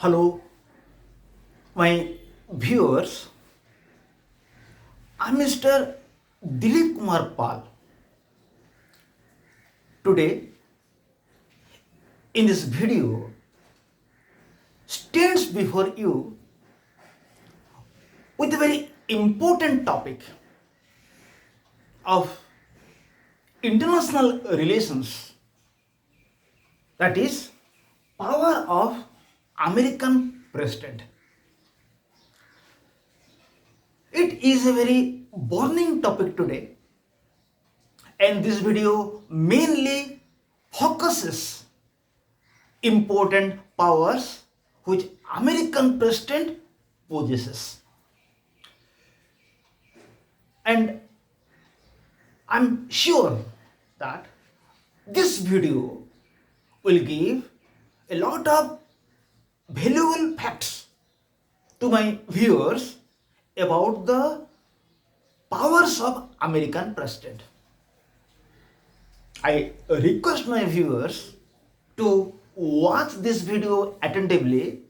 Hello, my viewers. I'm Mr. Dilip Kumar Pal. Today, in this video, stands before you with a very important topic of international relations, that is, power of American president. It is a very burning topic today, and this video mainly focuses important powers which American president possesses. And I'm sure that this video will give a lot of valuable facts to my viewers about the powers of American president. I request my viewers to watch this video attentively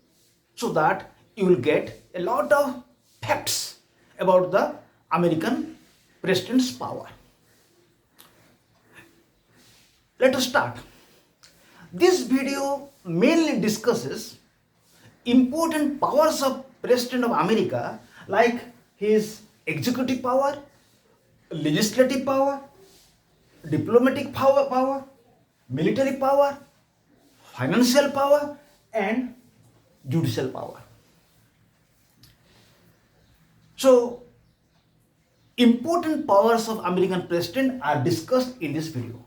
so that you will get a lot of facts about the American president's power. Let us start. This video mainly discusses important powers of President of America, like his executive power, legislative power, diplomatic power, military power, financial power, and judicial power. So, important powers of American president are discussed in this video.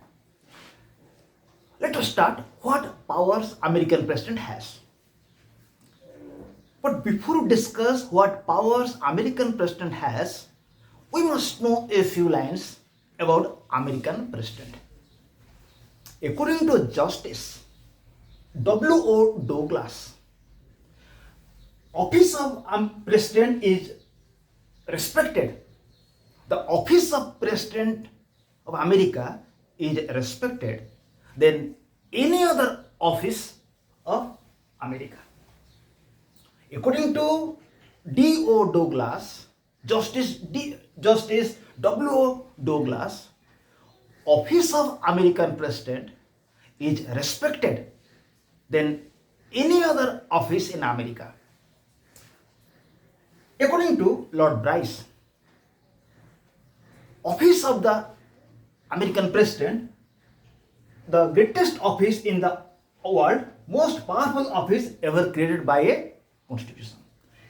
Let us start what powers American president has. But before we discuss what powers American president has, we must know a few lines about American president. According to Justice W.O. Douglas, office of president is respected. The office of president of America is respected than any other office of America. According to D.O. Douglas, Justice W.O. Douglas, office of American president is respected than any other office in America. According to Lord Bryce, office of the American president, the greatest office in the world, most powerful office ever created by a constitution.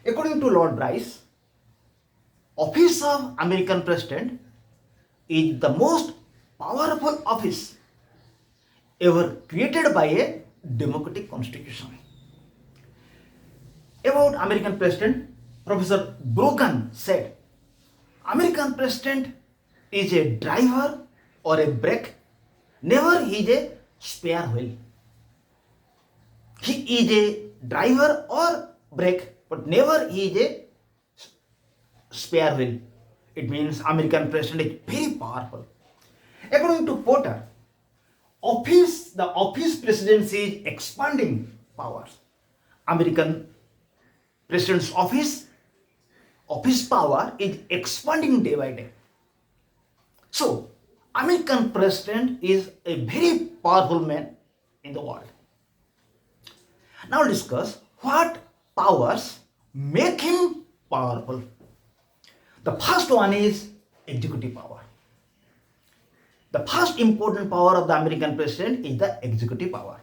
According to Lord Bryce, office of American president is the most powerful office ever created by a democratic constitution. About American president, Professor Brogan said, American president is a driver or a brake, never he is a spare wheel. He is a driver or brake, but never he is a spare wheel. It means American president is very powerful. According to Porter, the office presidency is expanding powers. American president's office power is expanding day by day. So, American president is a very powerful man in the world. Now discuss what powers make him powerful. The first one is executive power. The first important power of the American president is the executive power.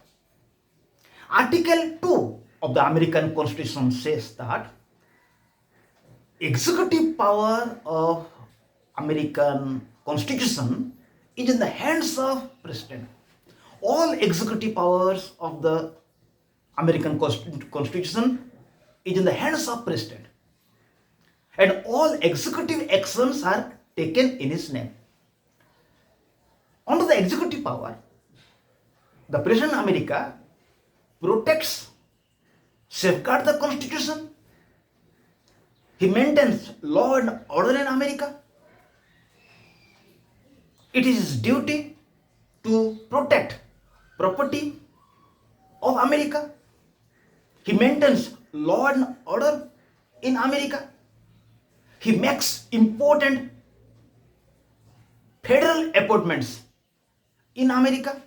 Article 2 of the American Constitution says that executive power of American Constitution is in the hands of president. All executive powers of the American Constitution is in the hands of president. And all executive actions are taken in his name. Under the executive power, the President of America protects, safeguards the Constitution. He maintains law and order in America. It is his duty to protect property of America. He maintains law and order in America. He makes important federal appointments in America.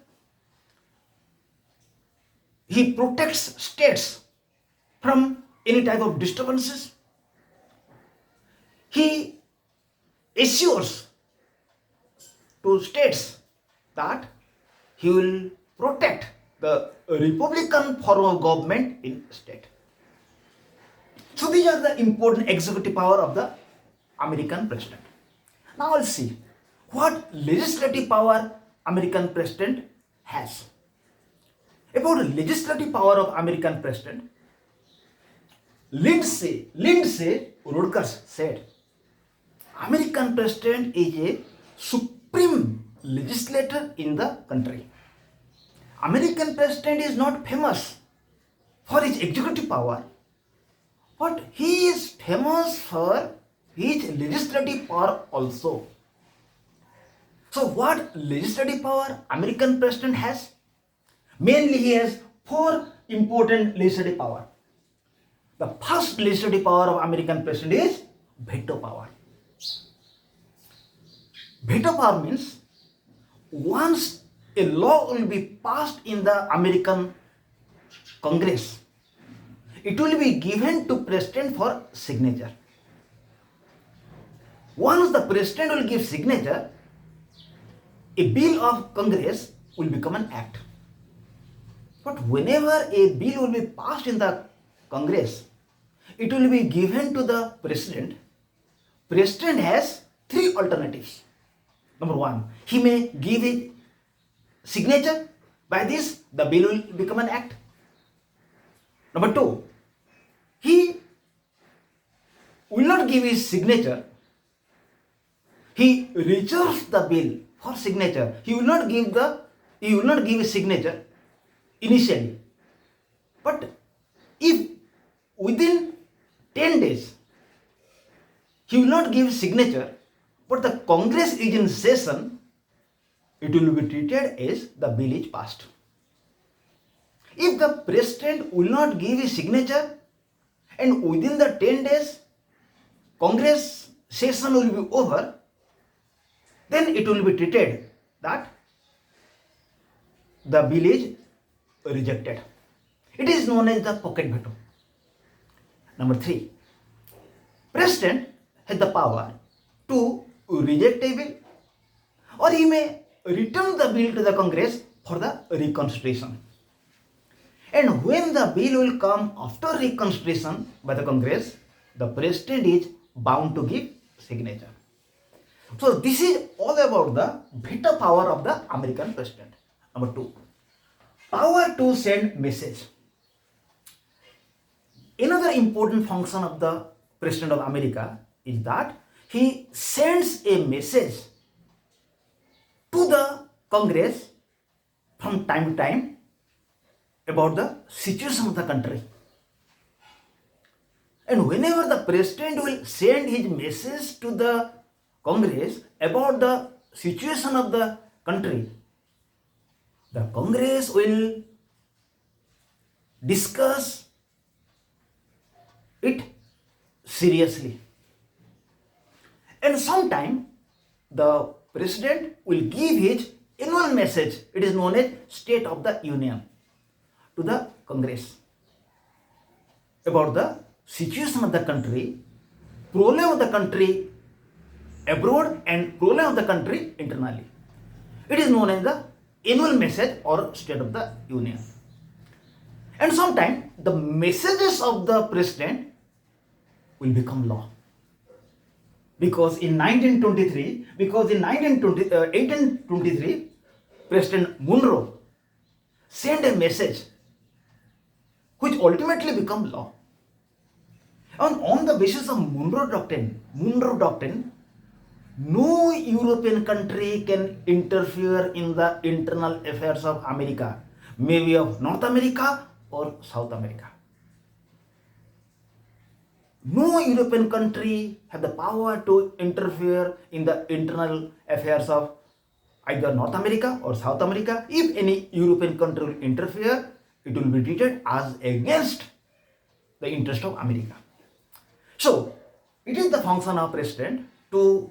He protects states from any type of disturbances. He assures to states that he will protect the Republican form of government in state. So these are the important executive power of the American president. Now let's see what legislative power American president has. About the legislative power of American president, Lindsay Rutgers said, American president is a supreme legislator in the country. American president is not famous for his executive power, but he is famous for his legislative power also. So what legislative power American president has? Mainly he has four important legislative power. The first legislative power of American president is veto power. Veto power means once a law will be passed in the American Congress, it will be given to president for signature. Once the president will give signature, a bill of Congress will become an act. But whenever a bill will be passed in the Congress, it will be given to the president. President has three alternatives. Number one, he may give a signature. By this, the bill will become an act. Number two, he will not give his signature. He reserves the bill for signature. He will not give his signature initially. But if within 10 days he will not give signature, but the Congress is in session, it will be treated as the bill is passed. If the president will not give his signature and within the 10 days Congress session will be over, then it will be treated that the bill is rejected. It is known as the pocket veto. Number three, president has the power to reject a bill, or he may return the bill to the Congress for the reconsideration. And when the bill will come after reconsideration by the Congress, the president is bound to give signature. So this is all about the veto power of the American president. Number two, power to send message. Another important function of the president of America is that he sends a message to the Congress from time to time about the situation of the country. And whenever the president will send his message to the Congress about the situation of the country, the Congress will discuss it seriously. And sometime the president will give his annual message, it is known as State of the Union, to the Congress about the situation of the country, problem of the country abroad and problem of the country internally. It is known as the annual message or State of the Union. And sometimes the messages of the president will become law. Because in 1823, President Monroe sent a message which ultimately became law. And on the basis of Monroe Doctrine, no European country can interfere in the internal affairs of America, maybe of North America or South America. No European country has the power to interfere in the internal affairs of either North America or South America. If any European country will interfere, it will be treated as against the interest of America. So it is the function of president to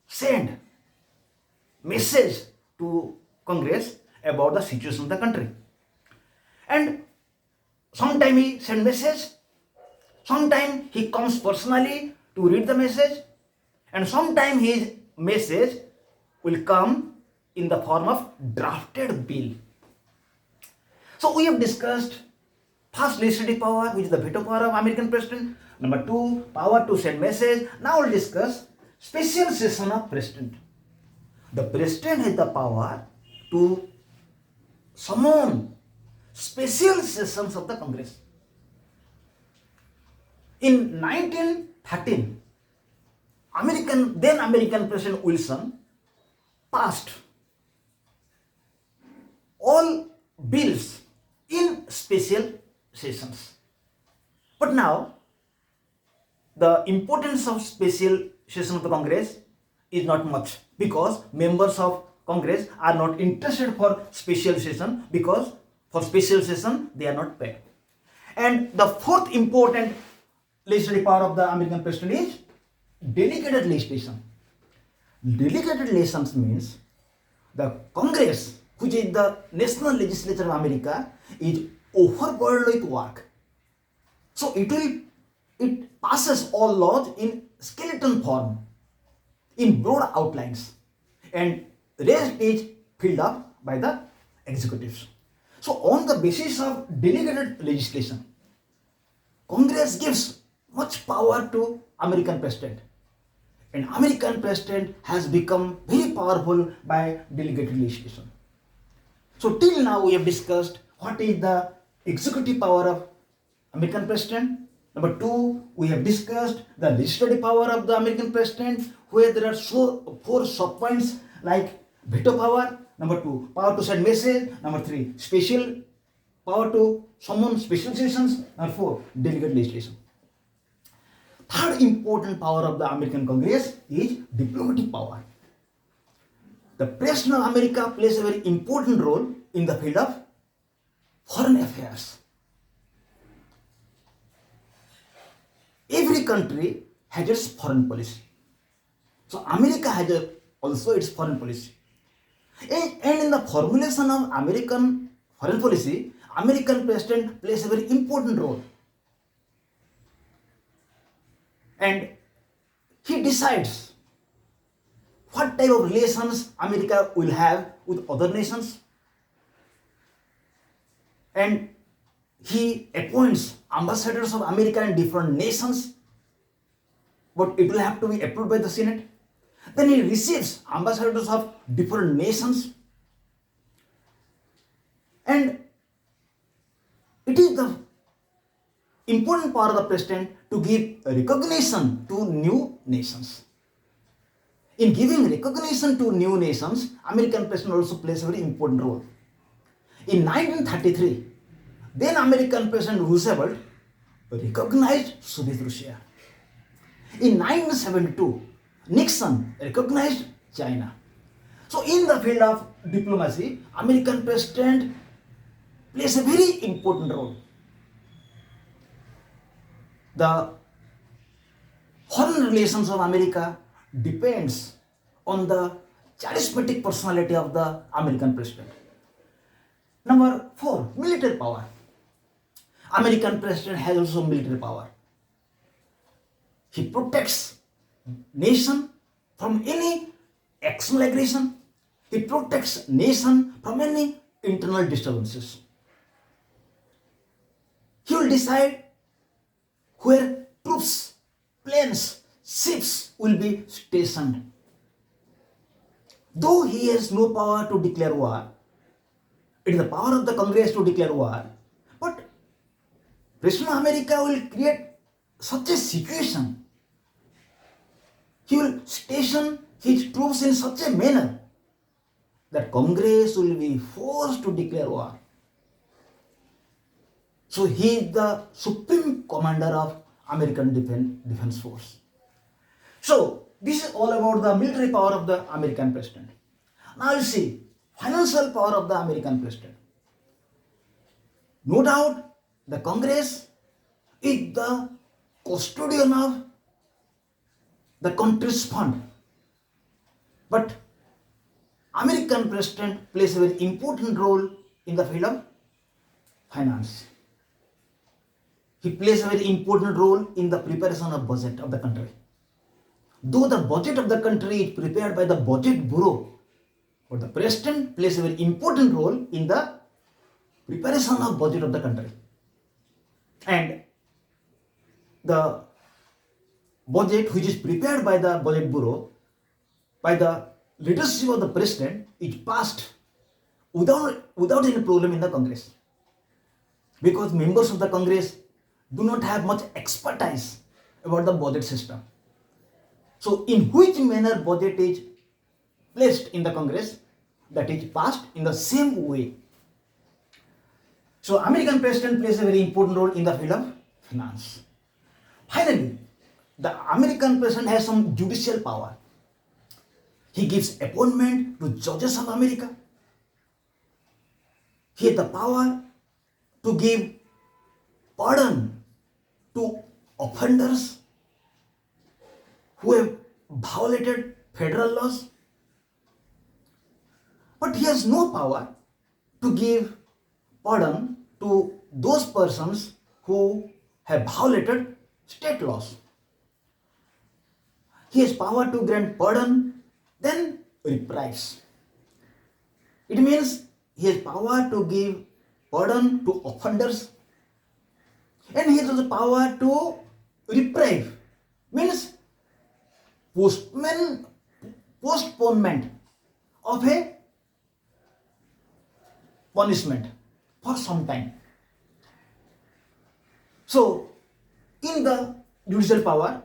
send message to Congress about the situation of the country. And sometime he send message, sometime he comes personally to read the message, and sometime his message will come in the form of drafted bill. So we have discussed first legislative power, which is the veto power of American president. Number two, power to send message. Now we'll discuss special session of president. The president has the power to summon special sessions of the Congress. In 1913, then American President Wilson passed all bills in special sessions. But now, the importance of special session of the Congress is not much, because members of Congress are not interested for special session, because for special session they are not paid. And the fourth important legislative power of the American president is delegated legislation. Delegated legislation means the Congress, which is the national legislature of America, is overburdened with work. So it passes all laws in skeleton form, in broad outlines, and rest is filled up by the executives. So on the basis of delegated legislation, Congress gives much power to American president, and American president has become very powerful by delegated legislation. So till now we have discussed what is the executive power of American president. Number two, we have discussed the legislative power of the American president, where there are four sub-points like veto power. Number two, power to send message. Number three, special power to summon special sessions. Number four, delegate legislation. Third important power of the American Congress is diplomatic power. The President of America plays a very important role in the field of foreign affairs. Every country has its foreign policy. So America has also its foreign policy. And in the formulation of American foreign policy, American president plays a very important role. And he decides what type of relations America will have with other nations. And he appoints ambassadors of America in different nations, but it will have to be approved by the Senate. Then he receives ambassadors of different nations, and it is the important part of the president to give recognition to new nations. In giving recognition to new nations, American president also plays a very important role. In 1933, then American President Roosevelt recognized Soviet Russia. In 1972, Nixon recognized China. So in the field of diplomacy, American president plays a very important role. The foreign relations of America depends on the charismatic personality of the American president. Number four, military power. American president has also military power. He protects nation from any external aggression. He protects nation from any internal disturbances. He will decide where troops, planes, ships will be stationed. Though he has no power to declare war, it is the power of the Congress to declare war, but President of America will create such a situation. He will station his troops in such a manner that Congress will be forced to declare war. So he is the supreme commander of American Defense Force. So this is all about the military power of the American president. Now you see financial power of the American president. No doubt the Congress is the custodian of the country's fund. But American president plays a very important role in the field of finance. He plays a very important role in the preparation of budget of the country. Though the budget of the country is prepared by the budget bureau, but the president plays a very important role in the preparation of budget of the country. And the budget which is prepared by the budget bureau, by the leadership of the president, is passed without any problem in the Congress. Because members of the Congress do not have much expertise about the budget system. So in which manner budget is placed in the Congress, that is passed in the same way. So American president plays a very important role in the field of finance. Finally, the American president has some judicial power. He gives appointment to judges of America. He has the power to give pardon to offenders who have violated federal laws. But he has no power to give pardon to those persons who have violated state laws. He has power to grant pardon, then reprise. It means he has power to give pardon to offenders, and he has also power to reprieve, means postponement of a punishment for some time. So, in the judicial power,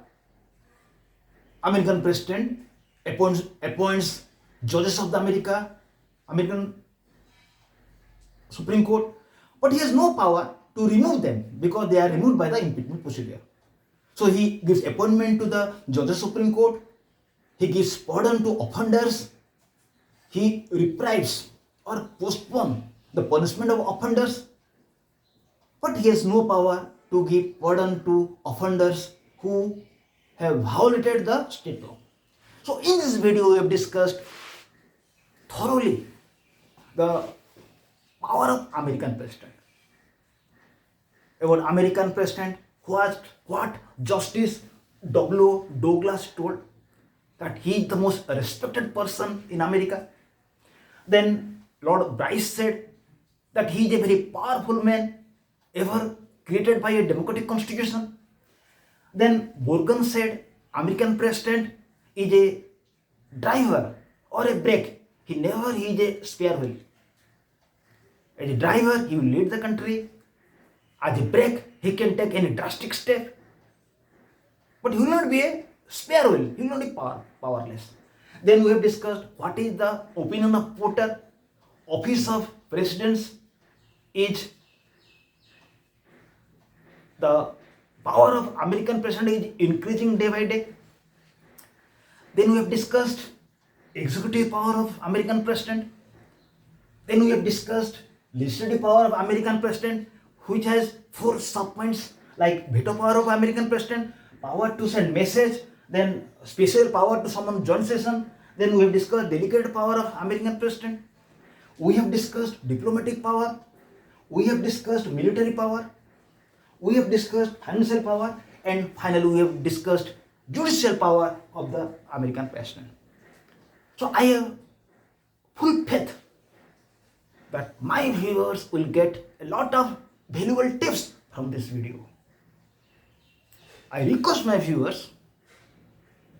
American president appoints judges of the American Supreme Court, but he has no power to remove them because they are removed by the impeachment procedure. So he gives appointment to the judges of Supreme Court, he gives pardon to offenders, he reprives or postpones the punishment of offenders, but he has no power to give pardon to offenders who have violated the state law. So in this video we have discussed thoroughly the power of American president. About American president, what Justice W. Douglas told, that he is the most respected person in America. Then Lord Bryce said that he is a very powerful man ever created by a democratic constitution. Then Morgan said American president is a driver or a brake. He is a spare wheel. As a driver, he will lead the country. As a brake, he can take any drastic step. But he will not be a spare wheel. He will not be powerless. Then we have discussed what is the opinion of Porter. Office of Presidents is the power of American president is increasing day by day. Then we have discussed executive power of American president. Then we have discussed legislative power of American president, which has 4 subpoints like veto power of American president, power to send message, then special power to summon joint session. Then we have discussed delegate power of American president. We have discussed diplomatic power. We have discussed military power. We have discussed financial power, and finally we have discussed judicial power of the American president. So I have full faith that my viewers will get a lot of valuable tips from this video. I request my viewers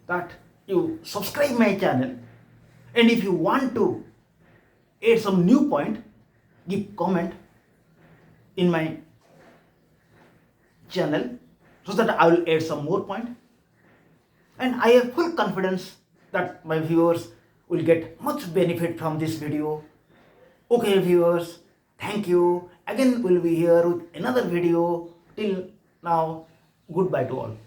that you subscribe my channel, and if you want to add some new point, give comment in my channel so that I will add some more point, and I have full confidence that my viewers will get much benefit from this video. Okay viewers, thank you. Again we'll be here with another video. Till now, goodbye to all.